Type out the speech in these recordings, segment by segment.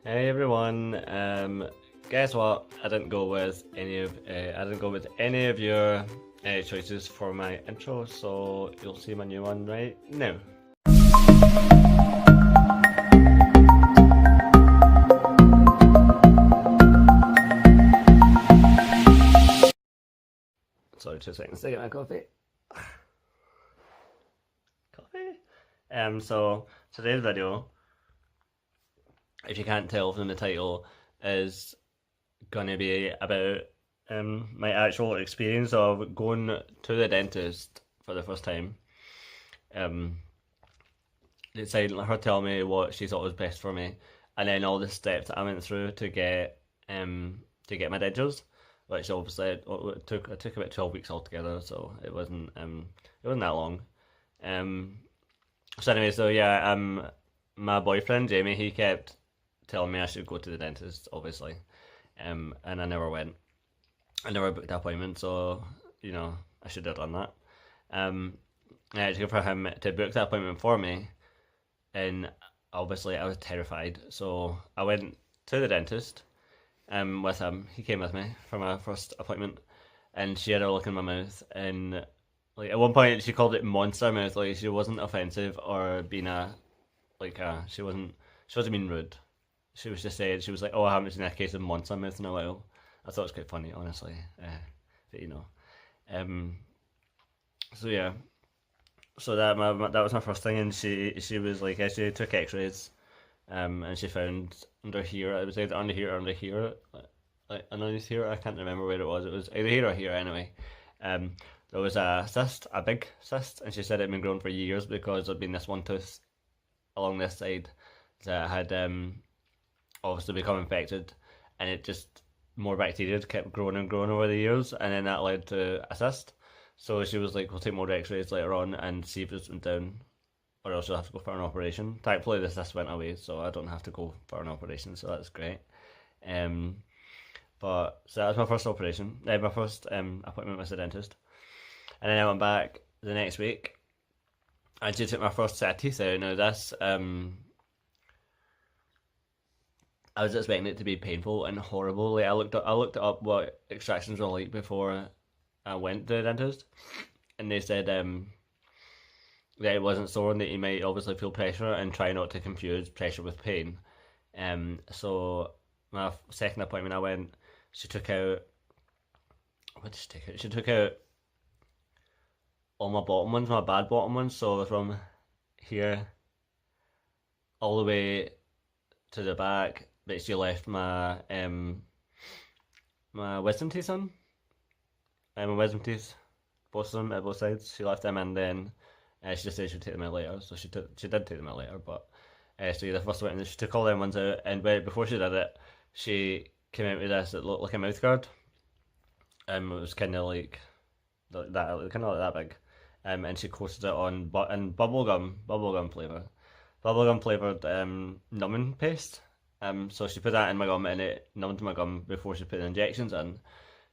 Hey everyone. Guess what? I didn't go with any of your choices for my intro, so you'll see my new one right now. Sorry, 2 seconds to get my coffee. So today's video, if you can't tell from the title, is gonna be about my actual experience of going to the dentist for the first time. Deciding her tell me what she thought was best for me, and then all the steps that I went through to get my dentures, which obviously it took about 12 weeks altogether, so it wasn't that long. So anyway, so yeah, my boyfriend Jamie, he kept telling me I should go to the dentist, obviously, and I never went. I never booked an appointment, so I should have done that. I had to go for him to book the appointment for me, and obviously I was terrified. So I went to the dentist, with him. He came with me for my first appointment, and she had a look in my mouth, and like at one point she called it monster mouth. Like she wasn't offensive or being she wasn't being rude. She was just saying, she was like, "Oh, I haven't seen a case of monster mouth in a while." I thought it was quite funny, honestly. But so yeah, so that was my first thing, and she was like, she took X-rays, and she found under here. It was either under here or under here, like underneath here. I can't remember where it was. It was either here or here anyway. There was a cyst, a big cyst, and she said it had been growing for years because there'd been this one tooth along this side that had obviously become infected, and it just more bacteria kept growing and growing over the years, and then that led to a cyst. So she was like, "We'll take more X-rays later on and see if it's went down, or else you'll have to go for an operation." Thankfully, the cyst went away, so I don't have to go for an operation. So that's great. Um, but so that was my first operation. My first appointment with the dentist, and then I went back the next week, and she took my first set of teeth out. Now this I was expecting it to be painful and horrible. Like I looked up what extractions were like before I went to the dentist, and they said that it wasn't sore and that you might obviously feel pressure and try not to confuse pressure with pain. So my second appointment I went, she took out, what did she take out? She took out all my bottom ones, my bad bottom ones, so from here all the way to the back, but she left my my wisdom teeth on. My wisdom teeth, both of them at both sides. She left them, and then she just said she'd take them out later. So she did take them out later, but so the first one, she took all them ones out, and before she did it, she came out with this that looked like a mouth guard. It was kind of like that, kind of like that big. And she coated it on bubblegum flavored numbing paste. So she put that in my gum, and it numbed my gum before she put the injections in.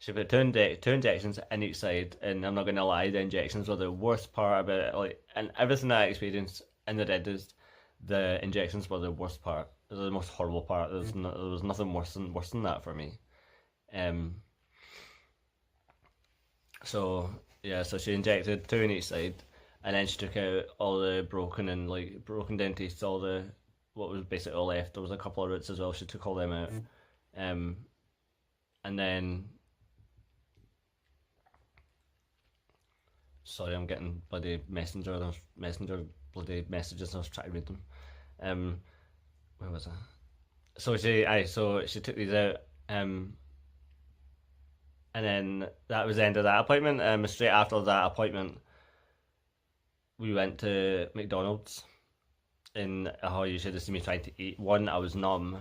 She put two injections in each side, and I'm not gonna lie, the injections were the worst part about it. Like, and everything that I experienced in the dentist, the injections were the worst part. It was the most horrible part. There was nothing worse than that for me. So yeah, so she injected two in each side, and then she took out all the broken dentiste, all the what was basically all left. There was a couple of roots as well. She took all them out, and then sorry, I'm getting bloody messenger bloody messages. I was trying to read them. Where was I? So she took these out, and then that was the end of that appointment. Straight after that appointment, we went to McDonald's, and you should have seen me trying to eat. One, I was numb,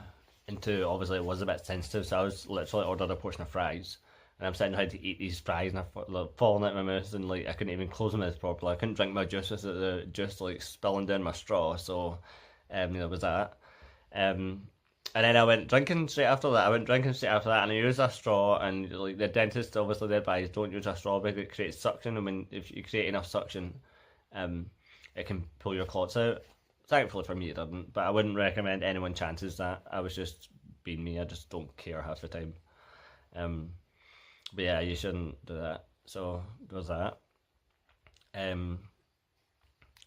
and two, obviously it was a bit sensitive, so I was literally ordered a portion of fries, and I'm sitting trying to eat these fries, and they're falling out of my mouth, and like I couldn't even close my mouth properly. I couldn't drink my juice with the juice like spilling down my straw. So, it was that. And then I went drinking straight after that. And I used a straw, and like the dentist obviously they advise don't use a straw because it creates suction, and if you create enough suction, it can pull your clots out thankfully for me it didn't, but I wouldn't recommend anyone chances that. I was just being me. I just don't care half the time. Um, but yeah, you shouldn't do that. So there was that. Um,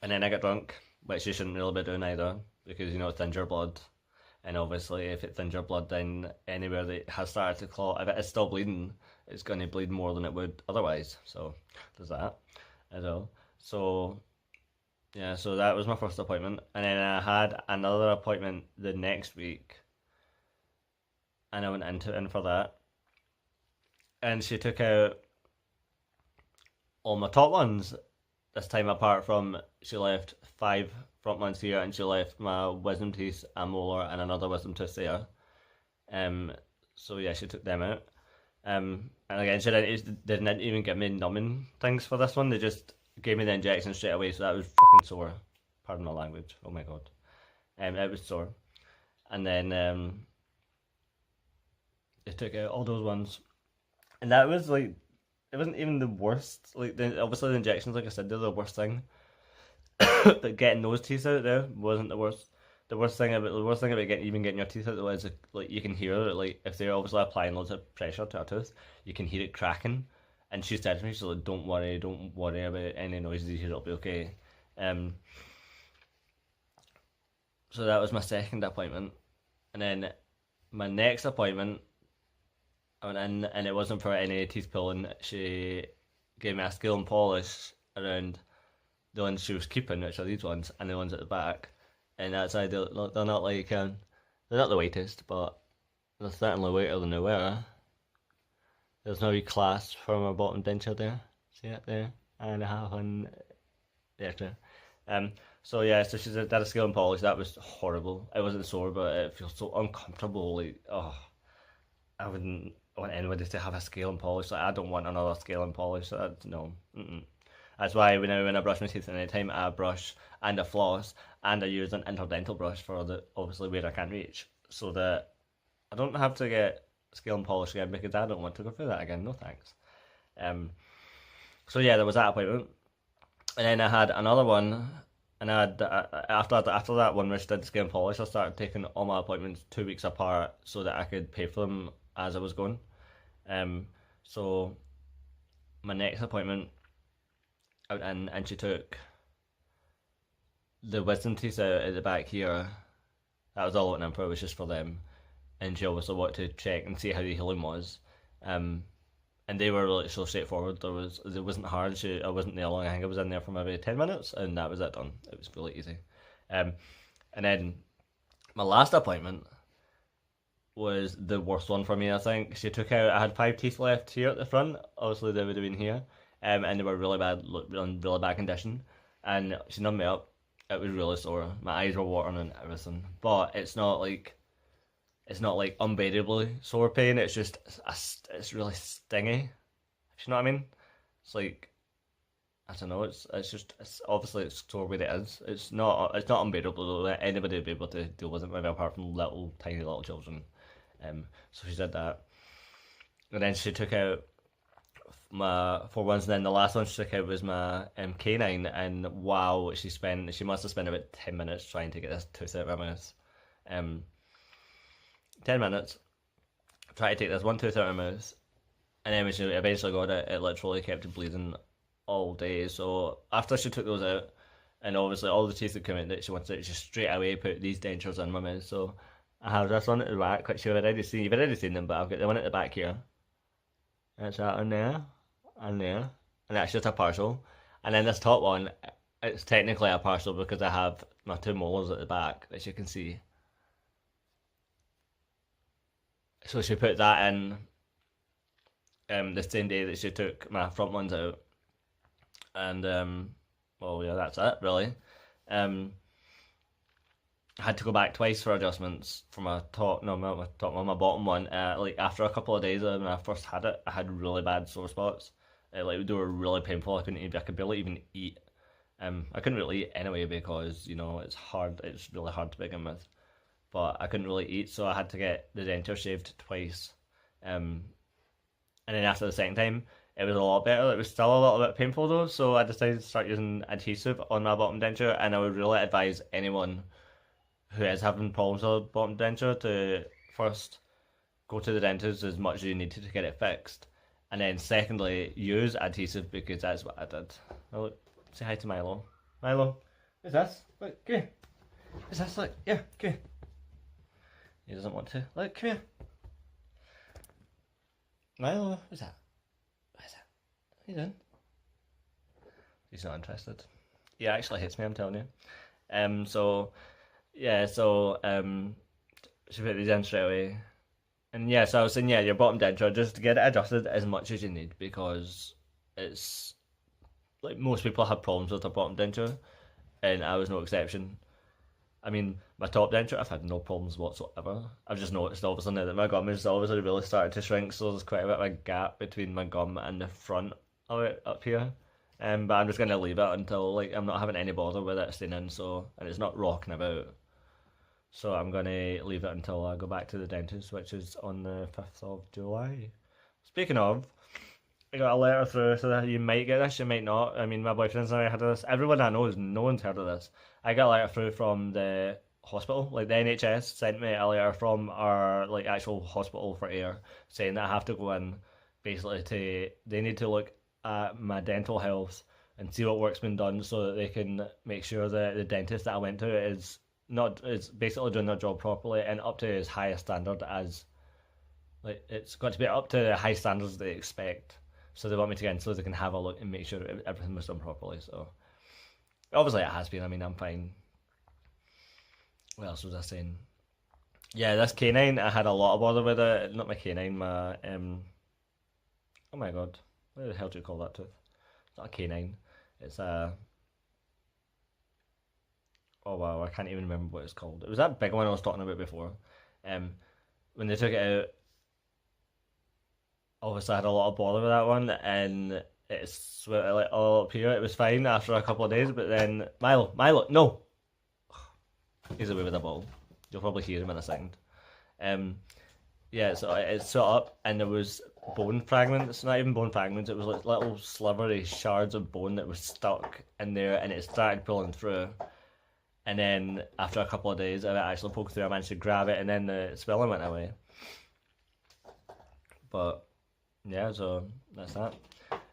and then I got drunk, which you shouldn't really be doing either, because you know it's ginger blood. And obviously, if it's ginger blood, then anywhere that has started to clot, if it is still bleeding, it's going to bleed more than it would otherwise. So there's that as well. So yeah, so that was my first appointment, and then I had another appointment the next week, and I went in for that, and she took out all my top ones this time. Apart from she left 5 front ones here, and she left my wisdom teeth, a molar, and another wisdom tooth there. Um, so yeah, she took them out. And again, she didn't even give me numbing things for this one. They just gave me the injection straight away, so that was fucking sore. Pardon my language. Oh my god. It was sore. And then they took out all those ones, and that was like, it wasn't even the worst. Like obviously the injections, like I said, they're the worst thing. But getting those teeth out there wasn't the worst. The worst thing about getting your teeth out though is like you can hear it, like if they're obviously applying loads of pressure to a tooth, you can hear it cracking. And she said to me, she's like, don't worry about any noises you hear, it'll be okay. So that was my second appointment. And then my next appointment, I went in and it wasn't for any teeth pulling. She gave me a scale and polish around the ones she was keeping, which are these ones, and the ones at the back. And that's ideal. They're not like they're not the weightest, but they're certainly weightier than they were. There's no wee clasp for my bottom denture there. See it there? And I have one there. So yeah, so she did a scale and polish. That was horrible. It wasn't sore, but it feels so uncomfortable. Like, oh, I wouldn't want anybody to have a scale and polish. Like, I don't want another scale and polish. So that's, no. Mm-mm. That's why when I brush my teeth at any time, I brush and I floss and I use an interdental brush for the obviously where I can't reach, so that I don't have to get scale and polish again, because I don't want to go through that again. No thanks. So yeah, there was that appointment, and then I had another one, and I had after that one which did scale and polish, I started taking all my appointments 2 weeks apart so that I could pay for them as I was going. So my next appointment, and she took the wisdom teeth out at the back here. That was all I went in for. It was just for them, and she obviously wanted to check and see how the healing was. And they were like so straightforward. It wasn't hard. I wasn't there long. I think I was in there for maybe 10 minutes, and that was it done. It was really easy. And then my last appointment was the worst one for me. I think she took out. I had 5 teeth left here at the front. Obviously, they would have been here. And they were really bad condition. And she numbed me up. It was really sore. My eyes were watering and everything. But it's not like unbearably sore pain. It's just it's really stingy. If you know what I mean? It's like, I don't know. It's obviously it's sore where it is. It's not unbearable. Anybody would be able to deal with it, maybe apart from tiny little children. So she did that, and then she took out my 4 ones, and then the last one she took out was my canine, and wow, she must have spent about 10 minutes trying to get this tooth out of my mouth. 10 minutes, try to take this one tooth out of my mouth, and then when she eventually got it, it literally kept bleeding all day. So after she took those out, and obviously all the teeth that come out that she wanted to just straight away put these dentures in my mouth. So I have this one at the back, which you've already seen them, but I've got the one at the back here. That's that on there, and there, and that's just a partial. And then this top one, it's technically a partial because I have my 2 molars at the back, as you can see. So she put that in the same day that she took my front ones out, and well, yeah, that's it really. I had to go back twice for adjustments for my top, no, not my top one, my bottom one. Like after a couple of days when I first had it, I had really bad sore spots. Like they were really painful. I could barely even eat. I couldn't really eat anyway because it's hard. It's really hard to begin with. But I couldn't really eat, so I had to get the denture shaved twice. And then after the second time, it was a lot better. It was still a little bit painful though, so I decided to start using adhesive on my bottom denture, and I would really advise anyone who is having problems with bottom denture to first go to the dentist as much as you need to get it fixed, and then secondly use adhesive because that's what I did. Oh, look, say hi to Milo. Milo, who's this? Look, come here. Who's this? Look, yeah, come here. He doesn't want to. Look, come here. Milo, who's that? What is that? What are you doing? He's not interested. He actually hates me, I'm telling you. So yeah, so should put these in straight away. And yeah, so I was saying, yeah, your bottom denture, just get it adjusted as much as you need, because it's like most people have problems with their bottom denture, and I was no exception. I mean, my top denture, I've had no problems whatsoever. I've just noticed all of a sudden that my gum has obviously really started to shrink, so there's quite a bit of a gap between my gum and the front of it up here. But I'm just gonna leave it until, like, I'm not having any bother with it staying in, so, and it's not rocking about. So I'm gonna leave it until I go back to the dentist, which is on the 5th of July. Speaking of, I got a letter through, so that you might get this, you might not. I mean, my boyfriend's already had this. Everyone I know, no one's heard of this. I got a letter through from the hospital, like the NHS sent me a letter from our like actual hospital for air, saying that I have to go in, basically they need to look at my dental health and see what work's been done, so that they can make sure that the dentist that I went to is basically doing their job properly and up to as high a standard as, like, it's got to be up to the high standards they expect. So they want me to get in so they can have a look and make sure everything was done properly. So obviously it has been. I mean, I'm fine. What else was I saying? Yeah, this canine, I had a lot of bother with it. Not my canine, my oh my god, what the hell do you call that tooth? It's not a canine. It's a, oh wow, I can't even remember what it's called. It was that big one I was talking about before. When they took it out, obviously I had a lot of bother with that one, and it's like all up here. It was fine after a couple of days, but then Milo, no, he's away with the ball. You'll probably hear him in a second. Yeah, so it's set up, and there was bone fragments. Not even bone fragments. It was like little slivery shards of bone that was stuck in there, and it started pulling through. And then after a couple of days of it actually poked through, I managed to grab it, and then the swelling went away. But yeah, so that's that.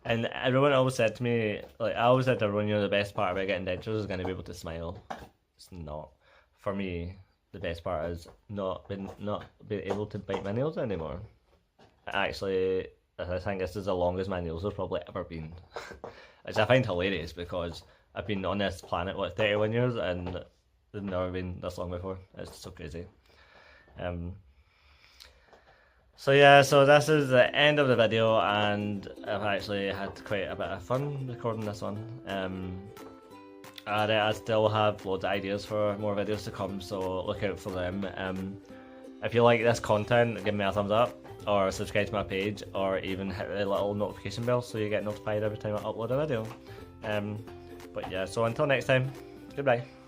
And everyone always said to me, like, I always said to everyone, you know, the best part about getting dentures is going to be able to smile. It's not. For me, the best part is not being able to bite my nails anymore. Actually, I think this is the longest my nails have probably ever been. Which I find hilarious, because I've been on this planet, what, 31 years, and they've never been this long before. It's so crazy. So yeah, so this is the end of the video, and I've actually had quite a bit of fun recording this one. I still have loads of ideas for more videos to come, so look out for them. If you like this content, give me a thumbs up, or subscribe to my page, or even hit the little notification bell so you get notified every time I upload a video. But yeah, so until next time, goodbye.